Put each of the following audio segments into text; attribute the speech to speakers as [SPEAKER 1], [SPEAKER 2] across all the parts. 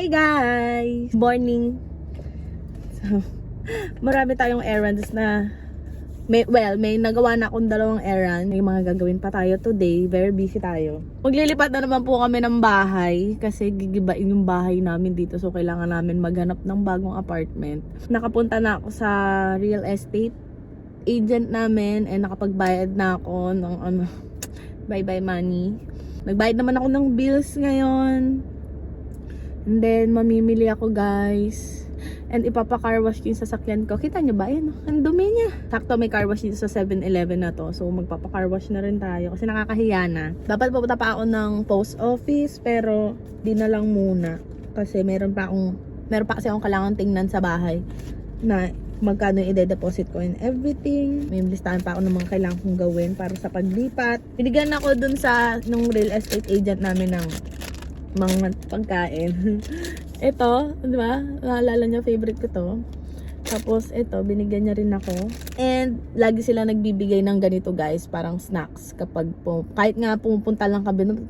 [SPEAKER 1] Hi guys! Morning! So, marami tayong errands na may nagawa na akong dalawang errand. May mga gagawin pa tayo today. Very busy tayo. Maglilipat na naman po kami ng bahay kasi gigibain yung bahay namin dito. So, kailangan namin maghanap ng bagong apartment. Nakapunta na ako sa real estate agent namin and nakapagbayad na ako ng bye-bye money. Nagbayad naman ako ng bills ngayon. And then, mamimili ako guys. And ipapa-car wash yung sasakyan ko. Kita nyo ba? Ayan, ang dumi niya. Sakto may car wash dito sa 7-Eleven na to. So, magpapa-car wash na rin tayo. Kasi nakakahiya na. Dapat pupunta pa ako ng post office. Pero, di na lang muna. Kasi meron pa kasi akong kailangan tingnan sa bahay. Na magkano yung ide-deposit ko and everything. May listahan pa ako ng mga kailangan kong gawin para sa paglipat. Binigyan ako dun nung real estate agent namin ng mga pagkain. Ito, di ba? Naalala niyo, favorite ko to. Tapos, ito, binigyan niya rin ako. And, lagi sila nagbibigay ng ganito guys, parang snacks. Kahit nga pupunta lang kami doon,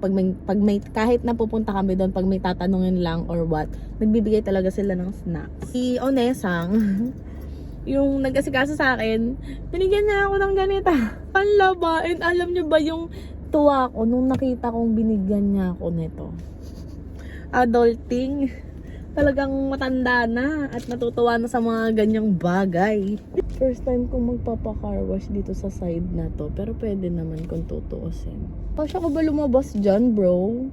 [SPEAKER 1] kahit na pupunta kami doon, pag may tatanungin lang or what, nagbibigay talaga sila ng snacks. Si Onesang, yung nag-asikaso sa akin, binigyan niya ako ng ganito. Ang laba. And alam niyo ba yung tuwa ko nung nakita kong binigyan niya ako nito? Adulting. Talagang matanda na at natutuwa na sa mga ganyang bagay. First time kong magpapa-car wash dito sa side na to. Pero pwede naman kung tutuusin. Pasya ko ba lumabas dyan, bro?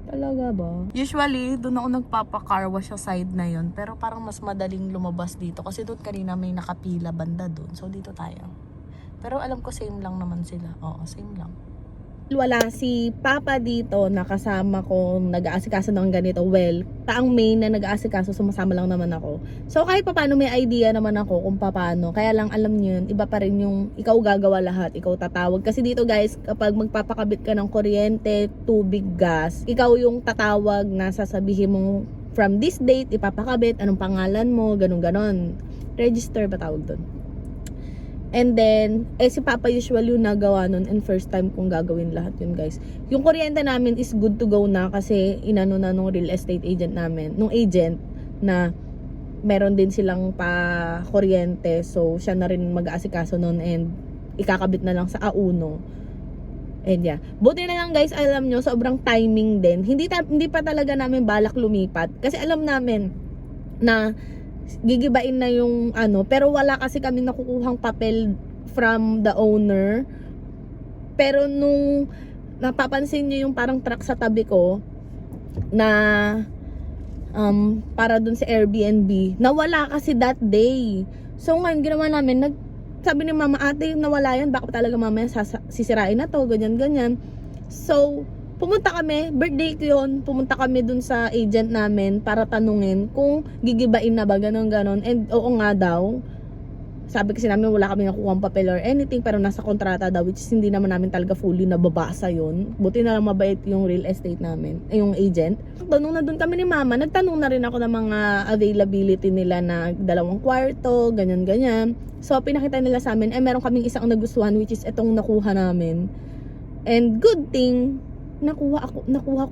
[SPEAKER 1] Talaga ba? Usually, doon ako nagpapa-car wash sa side na yon. Pero parang mas madaling lumabas dito. Kasi doon kanina may nakapila banda doon. So, dito tayo. Pero alam ko same lang naman sila. Oo, same lang. Wala si Papa dito na kasama ko nag-aasikaso ng ganito. Well, taang main na nag-aasikaso, sumasama lang naman ako. So kahit paano may idea naman ako kung paano. Kaya lang alam niyo yun, iba pa rin yung ikaw gagawa lahat, ikaw tatawag. Kasi dito guys, kapag magpapakabit ka ng kuryente, tubig, gas, ikaw yung tatawag na sasabihin mo from this date, ipapakabit, anong pangalan mo, ganun-ganon. Register ba tawag doon? And then, si Papa usually yung nagawa nun and first time kong gagawin lahat yun guys. Yung kuryente namin is good to go na kasi inano na nung real estate agent namin, nung agent na meron din silang pa kuryente. So, siya na rin mag-aasikaso nun and ikakabit na lang sa A1. And yeah. Buti na lang guys, alam nyo, sobrang timing din. Hindi pa talaga namin balak lumipat. Kasi alam namin na gigibain na yung pero wala kasi kami nakukuhang papel from the owner. Pero nung napapansin niyo yung parang truck sa tabi ko na para dun sa Airbnb, nawala kasi that day. So ngayon ginawa namin, sabi ni mama, ate nawala yan, baka talaga mamaya sisirain na to, ganyan. So pumunta kami, birthday ko yun, pumunta kami dun sa agent namin para tanungin kung gigibain na ba, ganon. And oo nga daw, sabi kasi namin wala kami nakukuha papel or anything, pero nasa kontrata daw, which is hindi naman namin talaga fully nababasa yun. Buti na lang mabait yung real estate namin, yung agent. Nung nandun kami ni mama, nagtanong na rin ako ng mga availability nila na 2 kwarto, ganyan. So pinakita nila sa amin, meron kaming isang nagustuhan, which is itong nakuha namin. And good thing, nakuha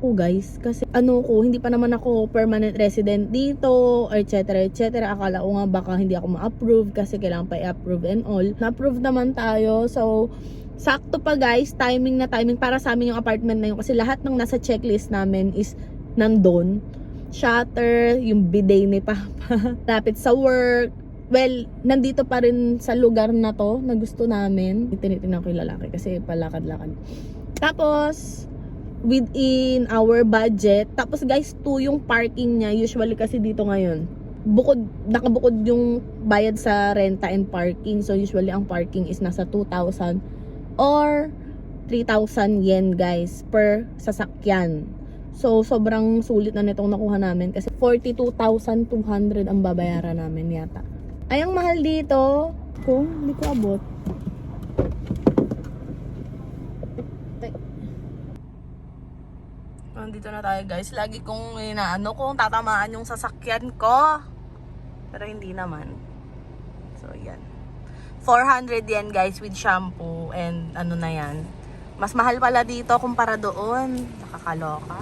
[SPEAKER 1] ko guys, kasi hindi pa naman ako permanent resident dito, etc. Akala ko nga baka hindi ako ma-approve kasi kailangan pa i-approve and all. Na-approve naman tayo. So sakto pa guys, timing para sa amin yung apartment na yun, kasi lahat ng nasa checklist namin is nandun. Shutter, yung bidet ni Papa, lapit sa work. Well, nandito pa rin sa lugar na to na gusto namin. Tinitingnan ko yung lalaki kasi palakad-lakad. Tapos within our budget. Tapos guys, 2 yung parking niya. Usually kasi dito ngayon, nakabukod yung bayad sa renta and parking. So usually ang parking is nasa 2,000 or 3,000 yen guys per sasakyan. So sobrang sulit na nitong nakuha namin kasi 42,200 ang babayaran namin yata. Ay, ang mahal dito. Hindi ko abot. Nandito na tayo guys. Lagi kong kung tatamaan yung sasakyan ko. Pero hindi naman. So yan. 400 yen guys with shampoo and na yan. Mas mahal pala dito kumpara doon. Nakakaloka.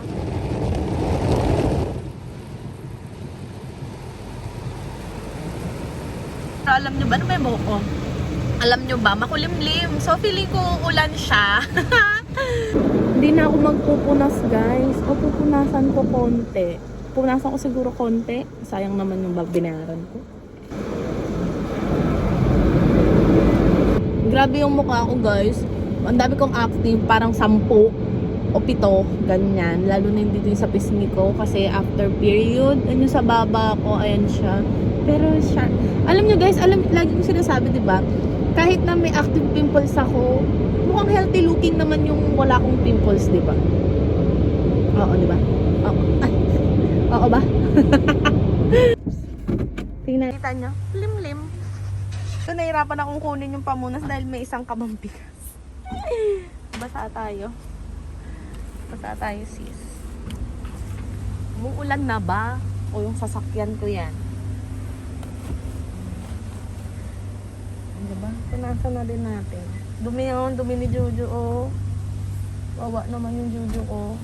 [SPEAKER 1] So, alam nyo ba, ano ba yung buhok ko? Alam nyo ba, makulimlim. So, feeling ko ulan siya. Hindi na ako magpupunas, guys. O, pupunasan ko konti. Pupunasan ko siguro konti. Sayang naman yung binayaran ko. Grabe yung mukha ko, guys. Ang dami kong acne, parang 10 o 7, ganyan. Lalo na dito sa pisngi ko kasi after period, ano sa baba ko, ayan siya. Pero siya, alam nyo guys, lagi ko sinasabi, di ba? Kahit na may active pimples ako, mukhang healthy looking naman yung wala akong pimples, di ba? Oo, di ba? Oo. Ay. Oo ba? Tingnan. Kita nyo? Lim-lim. So, nahirapan akong kunin yung pamunas dahil may isang kamampigas. Basa tayo. Basa tayo, sis. Umuulan na ba? O yung sasakyan ko yan? Diba? Punasan na din natin. Dumi yun. Dumi ni Jojo, oh. Wawa naman yung Jojo, oh.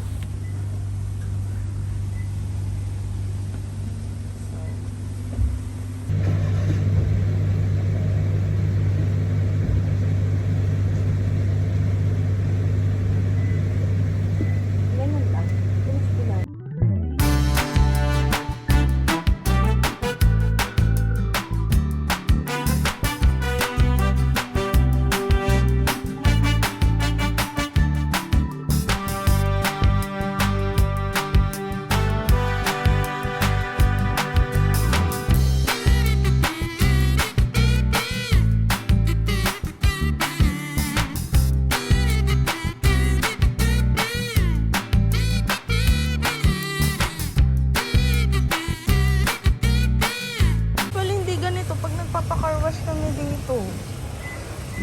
[SPEAKER 1] Papakarwash kami dito.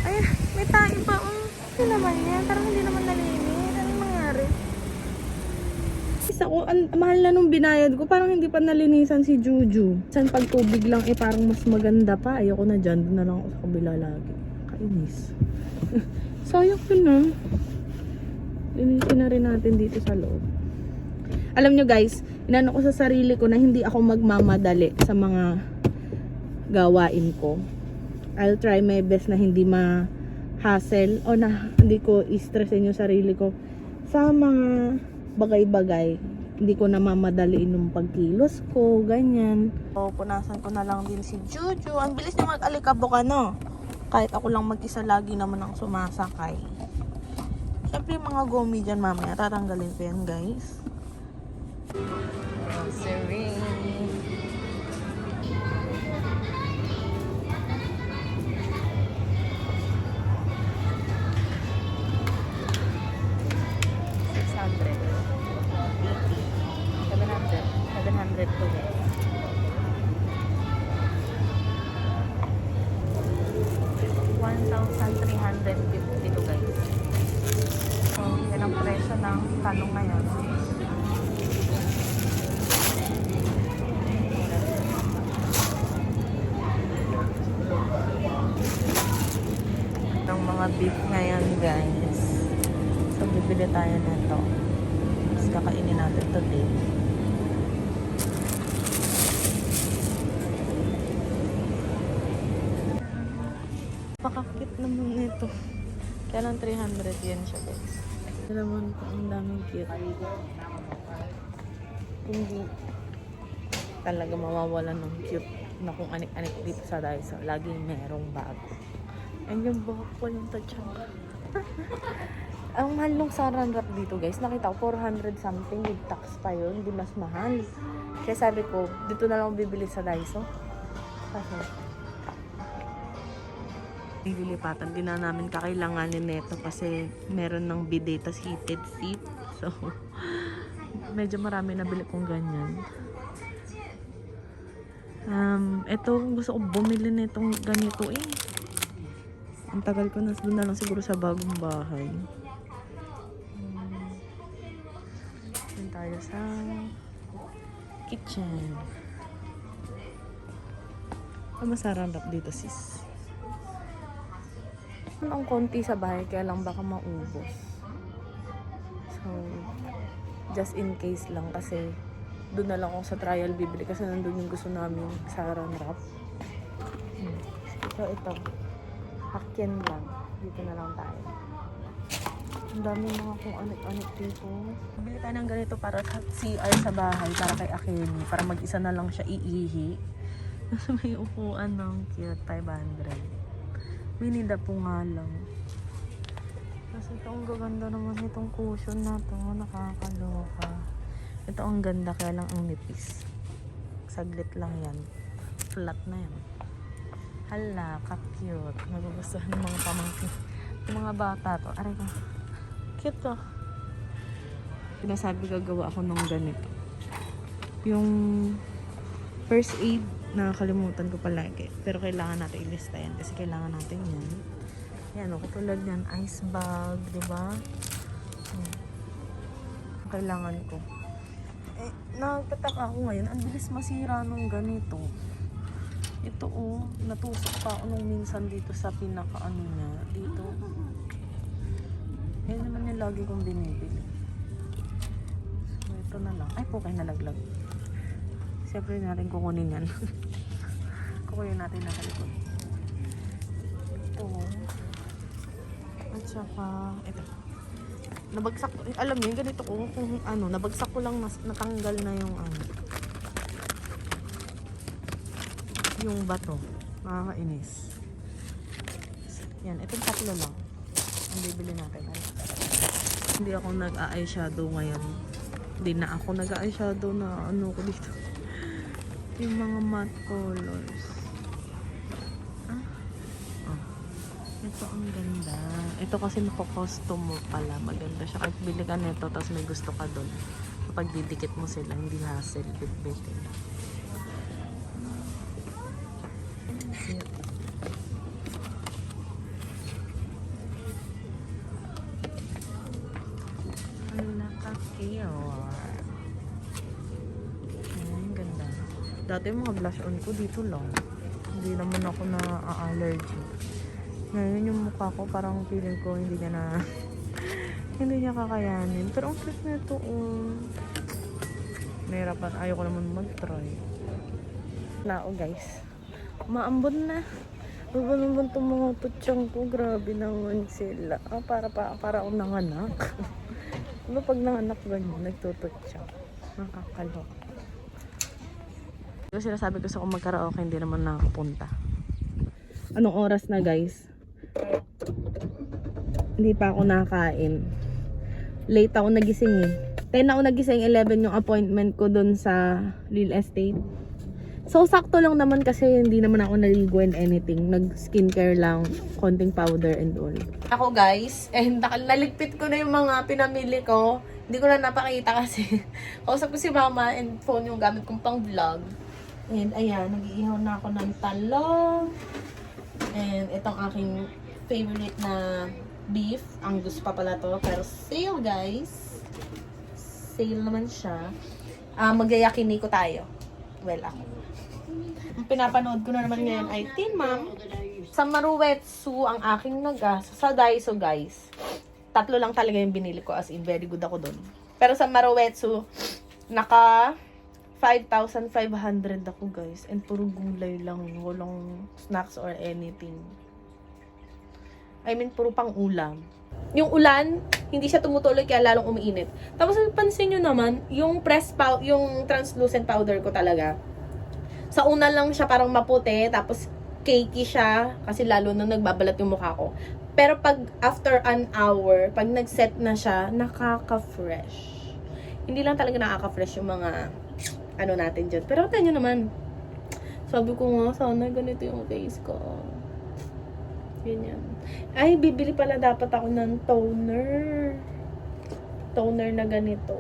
[SPEAKER 1] Ay, may tayo pa. Ano naman yan? Parang hindi naman nalinis. Anong nangyari? Isa ko, mahal na nung binayad ko. Parang hindi pa nalinisan si Juju. San pag tubig lang parang mas maganda pa. Ayoko na dyan. Doon na lang ako sa kabila lagi. Kainis. Sayang yun na. Linisin na rin natin dito sa loob. Alam nyo guys, inano ko sa sarili ko na hindi ako magmamadali sa mga gawain ko. I'll try my best na hindi ma-hassle o na hindi ko i-stressin yung sarili ko sa mga bagay-bagay. Hindi ko na mamadaliin yung pagkilos ko, ganyan. So, punasan ko na lang din si Juju. Ang bilis niya mag-alikabok, ano? Kahit ako lang mag-isa, lagi naman ang sumasakay. Siyempre yung mga gomi dyan mamaya, tatanggalin ko yan, guys. Serene. To guys. 1,350 to guys. So, yan ang presyo ng talong ngayon. Ang mga beef ngayon guys. So, bibili tayo nito. Tapos kakainin natin today. Pakakit naman nito. Kaya lang 300 yen siya guys. Naman po ang daming cute. Hindi talaga mawawalan ng cute na kung anik-anik dito sa Daiso. Laging merong bago. And yung buhok ko yung tachang. Ang mahal nung saran wrap dito guys. Nakita ko 400 something with tax pa yun. Di mas mahal. Kaya sabi ko, dito na lang bibili sa Daiso. Kasi nililipatan din na namin kakailanganin neto kasi meron ng bidet tas heated seat. So, medyo marami nabili kong ganyan. Ito, gusto ko bumili nitong ganito eh. Ang tagal ko na, doon na lang siguro sa bagong bahay. Doon tayo sa kitchen. Masarap dito sis. Ang konti sa bahay kaya lang baka maubos. So, just in case lang kasi doon na lang ako sa trial bibili kasi nandun yung gusto namin sa saran wrap. So, ito. Hakyan lang. Dito na lang tayo. Ang dami mga kung anik-anik dito. Bili tayo ng ganito para sa CR sa bahay, para kay Akemi. Para mag-isa na lang siya iihi. Kasi may upuan ng cute, 500. Minida po nga lang. Kasi ito ang gaganda naman itong cushion na to. Nakakaloka. Ito ang ganda, kaya lang ang nipis. Saglit lang yan. Flat na yan. Hala, ka-cute. Magugustuhan ng mga pamangkin. Yung mga bata to. Aray ko. Cute to. Pinasabi gagawa ako ng ganito. Yung first aid, nakakalimutan ko palagi. Pero kailangan natin ilista yan. Kasi kailangan natin yan. Yan, o, katulad yan. Ice bag, diba? Kailangan ko. Eh, nagtataka ako ngayon. Ang bilis masira nung ganito. Ito, oh. Natusok pa ako nung minsan dito sa pinaka-ano niya. Dito. Yan naman yung lagi kong binibili. So, ito na lang. Ay, po kayo nalaglag. Siyempre natin kukunin yan. Kukunin natin na kalikod. Ito. At saka, ito. Nabagsak ko. Alam niyo, ganito ko. Kung ano, nabagsak ko lang, natanggal na yung ano. Yung bato. Nakakainis. Yan, itong tatlo lang. Ang bibili natin. Ay. Hindi ako nag-eyeshadow ngayon. Hindi na ako nag-eyeshadow na ano ko dito. Yung mga matte colors. Ito ang ganda. Ito kasi nako-custom mo pala. Maganda siya. Kahit bili ka nito, tapos may gusto ka doon. Kapag didikit mo sila, hindi hassle. Bit-bitin. Ang naka-cute. Ang ganda. Dati mga blush on ko dito lang. Hindi naman ako na-allergy. Ngayon yung mukha ko parang feeling ko hindi niya na hindi niya kakayanin. Pero ang cute na ito, oh. Nahirapan. Ayoko naman mag-try. Nao guys. Maambon na. Maambon naman itong mga tutsang ko. Grabe naman sila. Para akong nanganak. Ano pag nanganak ganyan, nagtututsang. Nakakalok. Kasi sinasabi ko sa kung magkaraoke, hindi naman nakapunta. Anong oras na guys? Hindi pa ako nakain. Late ako nagising eh. 10 ako nagising, 11 yung appointment ko dun sa real estate. So, sakto lang naman kasi hindi naman ako naligo and anything. Nag-skincare lang, konting powder and all. Ako guys, naligpit ko na yung mga pinamili ko. Hindi ko na napakita kasi kausap ko si mama and phone yung gamit kong pang vlog. And ayan, nag-iihaw na ako ng talong. And itong aking favorite na beef. Ang gusto pa pala to. Pero sale guys. Sale naman siya. Mag-yakiniko tayo. Well, ako. Ang pinapanood ko na naman ngayon ay Teen Mom. Sa Maruwetsu ang aking sa Daiso guys. 3 lang talaga yung binili ko. As in, very good ako dun. Pero sa Maruwetsu, naka 5,500 ako guys. And puro gulay lang. Walang snacks or anything. I mean, puro pang ulam. Yung ulan, hindi siya tumutuloy kaya lalong umiinit. Tapos pansin nyo naman, yung yung translucent powder ko talaga. Sa una lang siya parang maputi, tapos cakey siya kasi lalo na nagbabalat yung mukha ko. Pero pag after an hour, pag nag-set na siya, nakaka-fresh. Hindi lang talaga nakaka-fresh yung mga ano natin dyan. Pero tingnan nyo naman. Sabi ko nga, sana ganito yung face ko. Ganyan. Ay, bibili pala dapat ako ng toner. Toner na ganito.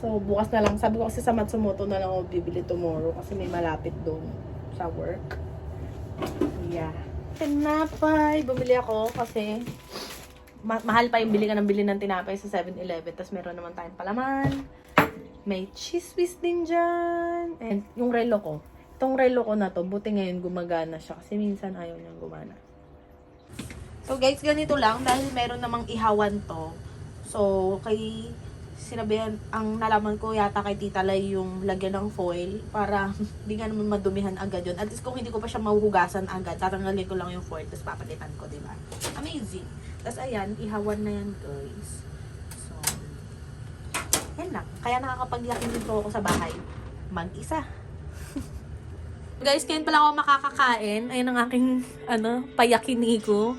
[SPEAKER 1] So, bukas na lang. Sabi ko kasi sa Matsumoto na lang ako bibili tomorrow kasi may malapit doon sa work. Yeah. Tinapay. Bumili ako kasi mahal pa yung bili ka ng bili ng tinapay sa 7-Eleven. Tapos meron naman tayong palaman. May cheese whiz din dyan. And yung relo ko. Itong relo ko na to, buti ngayon gumagana siya. Kasi minsan ayaw niyang gumana. So guys, ganito lang. Dahil meron namang ihawan to. So, kay sinabihan, ang nalaman ko yata kay Tita Lai yung lagyan ng foil para hindi nga naman madumihan agad yun. At least kung hindi ko pa siya mahuhugasan agad, tatanggalin ko lang yung foil, tapos papalitan ko, diba? Amazing. Tapos ayan, ihawan na yan, guys. So, yan lang. Kaya nakakapagyakin din po ako sa bahay. Mag-isa. Guys, ngayon pala ako makakakain. Ayun ang aking, payakiniko.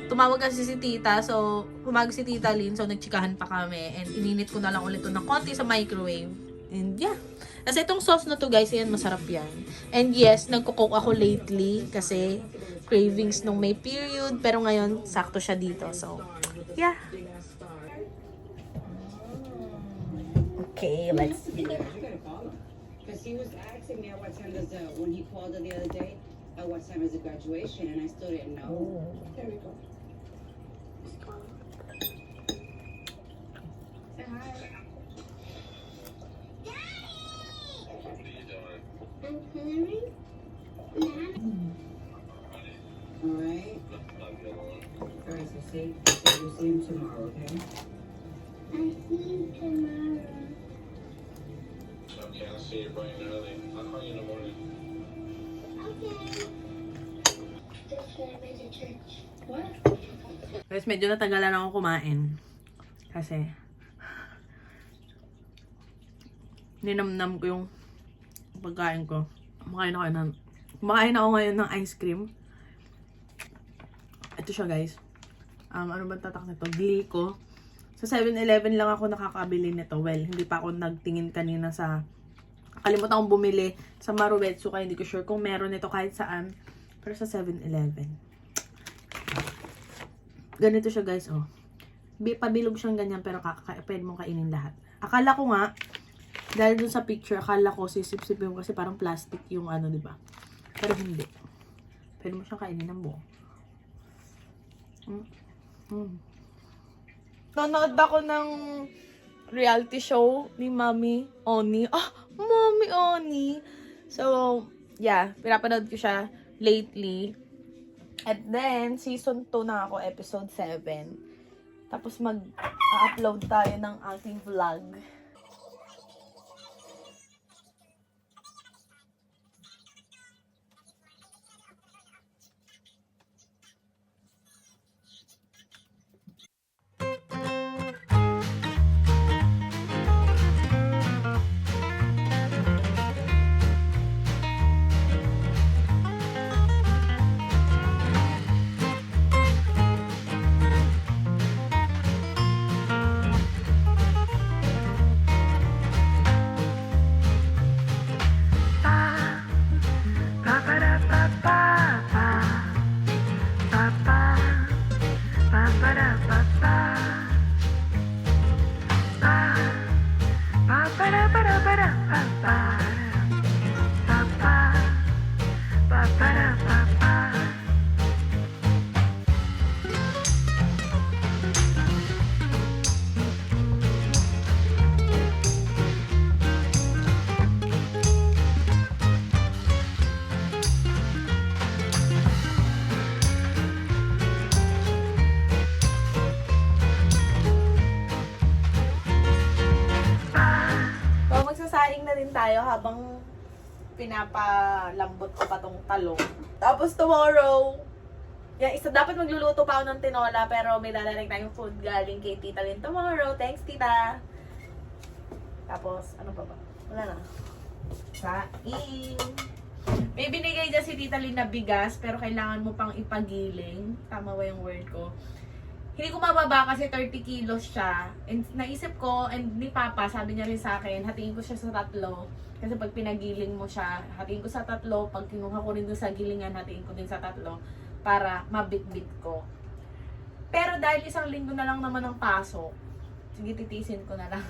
[SPEAKER 1] Tumawag kasi si tita, so humag si tita Lynn, so nagchikahan pa kami, and ininit ko na lang ulit ito ng konti sa microwave, and yeah. Kasi itong sauce na to guys, yan, masarap yan. And yes, nagko-cook ako lately, kasi cravings nung may period, pero ngayon, sakto siya dito, so yeah. Okay, let's see.
[SPEAKER 2] Because he was asking me at what time does when he called the other day, what time is the graduation, and I still didn't know. There we go. Say hi.
[SPEAKER 3] I'm coloring.
[SPEAKER 2] Alright. Alright, so you'll see him tomorrow, okay?
[SPEAKER 3] I see you tomorrow.
[SPEAKER 4] Okay, I'll see you bright and early. I'll call you in the morning.
[SPEAKER 3] Okay. Just gonna be to church. What?
[SPEAKER 1] Guys, medyo natagalan ako kumain. Kasi, ninamnam ko yung pagkain ko. Kumakain ako ngayon ng ice cream. Ito siya, guys. Ano ba tatak nito? Glico. Sa 7-Eleven lang ako nakakabili nito. Well, hindi pa ako nagtingin kanina sa... Kalimutan akong bumili sa Maruetsu, kaya hindi ko sure kung meron nito kahit saan. Pero sa 7-Eleven. Ganito siya, guys, oh. Pabilog siyang ganyan, pero pwede mong kainin lahat. Akala ko nga, dahil dun sa picture, akala ko sisip-sipin mo kasi parang plastic yung diba? Pero hindi. Pwede mo siyang kainin ng buo. Nanood ako ng reality show ni Mami Oni. Mami Oni! So, yeah, pinapanood ko siya lately. And then, season 2 na ako, episode 7. Tapos mag-upload tayo ng ating vlog. Magsasaing na din tayo habang pinapalambot ko pa tong talong. Tapos tomorrow, dapat magluluto pa ako ng tinola, pero may dadaling tayong food galing kay Tita Lynn tomorrow. Thanks, Tita! Tapos, ano pa ba? Wala na. Saing! May binigay dyan si Tita Lynn na bigas, pero kailangan mo pang ipagiling. Tama ba yung word ko? Hindi ko mababa kasi 30 kilos siya. And naisip ko, and ni Papa, sabi niya rin sa akin, hatiin ko siya sa 3. Kasi pag pinagiling mo siya, hatiin ko sa 3. Pag kinuha ko rin doon sa gilingan, hatiin ko din sa 3. Para mabit-bit ko. Pero dahil 1 linggo na lang naman ang pasok, sige, titisin ko na lang.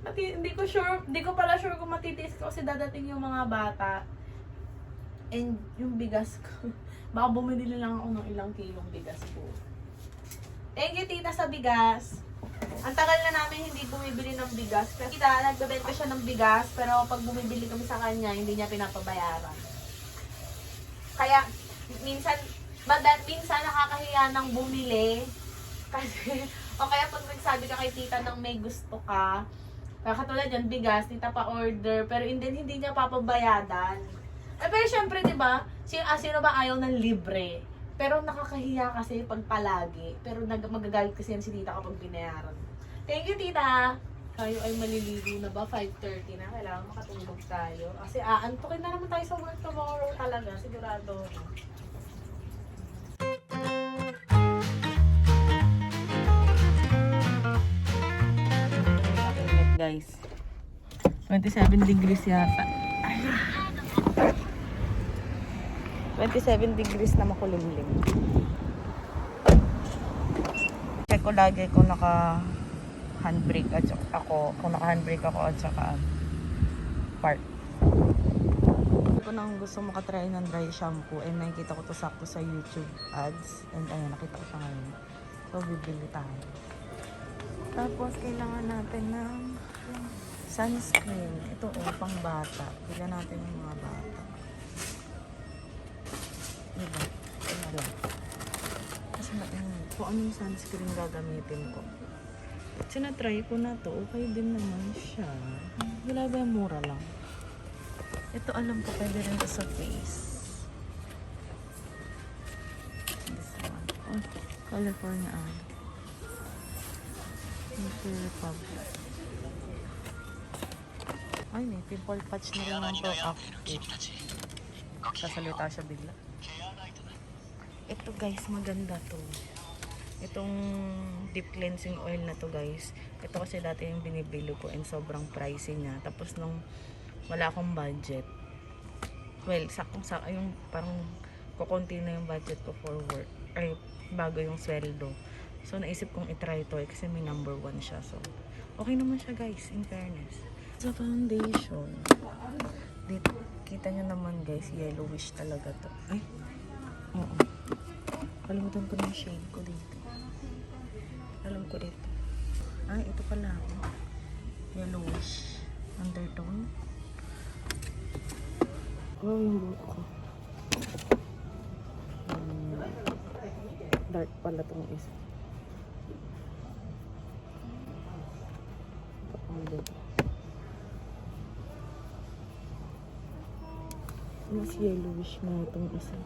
[SPEAKER 1] Hindi ko pala sure kung matitis ko kasi dadating yung mga bata. And yung bigas ko. Baka bumili lang ako ng ilang kilong bigas po. Thank you, Tita, sa bigas. Ang tagal na namin hindi bumibili ng bigas. Kasi nagbebenta siya ng bigas, pero pag bumibili kami sa kanya, hindi niya pinapabayaran. Kaya, minsan nakakahiya ng bumili. Kasi O kaya pag nagsabi ka kay tita ng may gusto ka, katulad yan, bigas, tita pa order, pero hindi niya papabayadan. Pero syempre, di ba, sino ba ayaw ng libre? Pero nakakahiya kasi pag palagi. Pero magagalit kasi yan si tita kapag binayaran. Thank you, tita! Tayo ay maliligo na ba? 5:30 na. Kailangan makatulog tayo. Kasi aantukin na naman tayo sa work tomorrow talaga. Sigurado. Guys, 27 degrees yata. 27 degrees na makulimlim. Check ko lagi kung naka handbrake at kung naka handbrake ako at saka park. Ko nang gusto makatry ng dry shampoo and nakikita ko to sakto sa YouTube ads and ayun, nakita ko siya ngayon. So bibili tayo. Tapos kailangan natin ng sunscreen. Ito pang bata. Bigyan natin yung mga bata. Diba? Ito lang. Kasi kung anong sunscreen gagamitin ko. Sinatry ko na to. Okay din naman siya. Wala ba yung mura lang? Ito alam ko pwede rin to sa face. This one. Oh, California Eye. Nature Republic. Ay, may pimple patch na rin ng proactive. Kasalita siya bigla. Ito guys, maganda to. Itong deep cleansing oil na to guys. Ito kasi dati yung binibili ko and sobrang pricey niya. Tapos nung wala akong budget. Well, sakong-saka yung parang kukunti na yung budget ko for work. Ay, bago yung sweldo. So, naisip kong itry ito kasi may number 1 siya. So, okay naman siya guys, in fairness. Sa foundation, dito, kita nyo naman guys, yellowish talaga to. Ay, oo. Kalimutan ko na yung shade ko dito. Alam ko dito. Ay, ito pala. Yellowish. Undertone. Oh, yung buhok ko. Dark pala itong isa. Mas yellowish nga itong isa.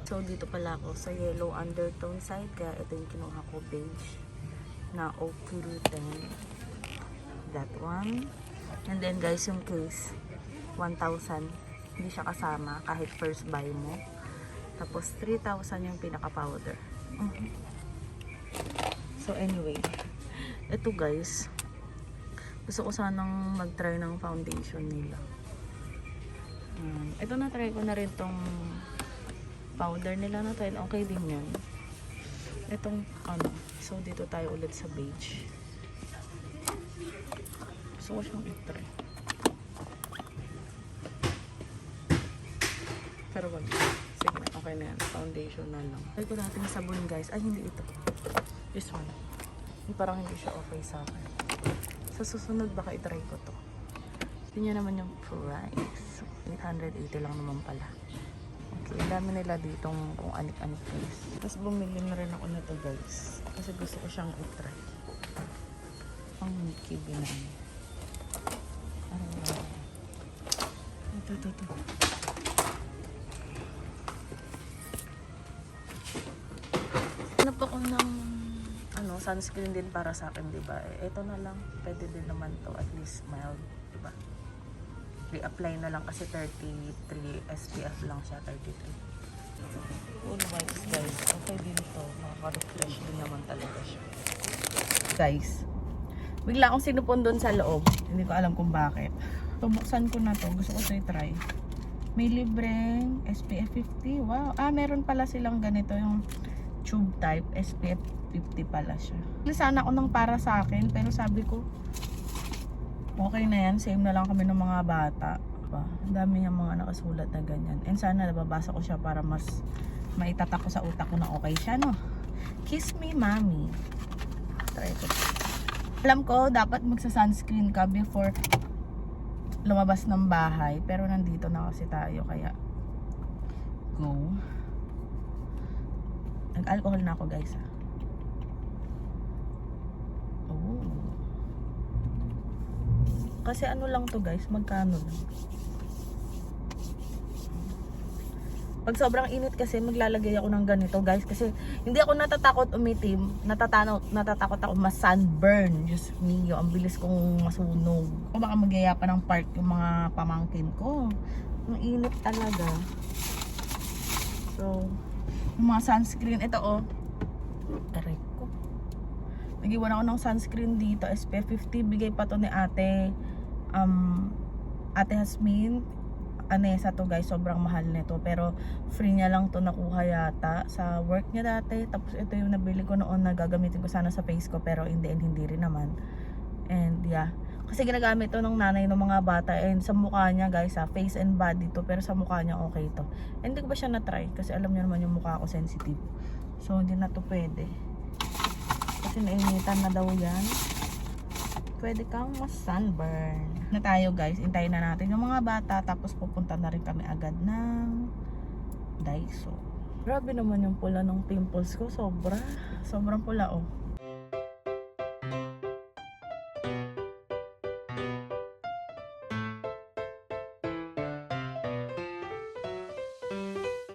[SPEAKER 1] So, dito pala ako sa yellow undertone side. Kaya ito yung kinuha ko, beige na oak gluten. That one. And then guys, yung case 1,000. Hindi siya kasama kahit first buy mo. Tapos 3,000 yung pinaka powder. So anyway, ito guys, gusto ko sanang mag-try ng foundation nila. Ito na try ko na rin tong powder nila na to. Okay din yun. Itong ano, so dito tayo ulit sa beige. Gusto ko siyang i-try. Pero wag. Sige na, okay na yan. Foundation na lang. Try ko natin sabon guys. Ay, hindi ito. This one. Parang hindi siya okay sa akin. Sa susunod baka i-try ko to. Yun naman yung price. 880 lang naman pala. Okay, dami nila ditong kung anik-anik guys. Tapos bumili na rin ako nito guys. Kasi gusto ko siyang i-try. Ang Mickey Binay. Ito. Hanap ako ng sunscreen din para sa akin, diba? Ito na lang, pwede din naman to, at least mild, diba? I-apply na lang kasi 33 SPF lang siya, 33. Full whites guys, okay din to, makaka-refresh din naman talaga siya. Guys, bigla akong sinupon doon sa loob, hindi ko alam kung bakit. Tumuksan ko na to, gusto ko to i-try. May libreng SPF 50, wow. Meron pala silang ganito, yung tube type, SPF 50 pala siya. Sana ako nang para sa akin, pero sabi ko, okay na yan, same na lang kami ng mga bata. Ang dami niyang mga nakasulat na ganyan. And sana nababasa ko siya para mas maitatak ko sa utak ko na okay siya, no? Kiss me, mommy. Try ko. Alam ko, dapat magsa-sunscreen ka before lumabas ng bahay. Pero nandito na kasi tayo, kaya go. Nag-alcohol na ako guys ha. Kasi ano lang to guys, magkano lang. Pag sobrang init kasi maglalagay ako ng ganito guys, kasi hindi ako natatakot umitim, natatakot ako ma-sunburn. Diyos mio, ang bilis kong masunog. O baka magyaya pa ng park yung mga pamangkin ko. Ang init talaga. So, yung mga sunscreen, ito oh. Aray ko. Nag-iwan ako ng sunscreen dito, SPF 50, bigay pa to ni ate. Ate Hasmin. Anessa to guys, sobrang mahal nito, pero free niya lang to nakuha yata sa work niya dati. Tapos ito yung nabili ko noon na gagamitin ko sana sa face ko, pero in the end hindi rin naman. And yeah, kasi ginagamit to ng nanay ng mga bata, and sa mukha niya guys, face and body to, pero sa mukha niya okay to. And hindi ko ba siya na-try kasi alam niya naman yung mukha ko sensitive, so hindi na to pwede kasi nainitan na daw yan. Pwede kang mas-sunburn na tayo guys. Intayin na natin yung mga bata, tapos pupunta na rin kami agad ng Daiso. Grabe naman yung pula ng pimples ko, sobrang pula oh.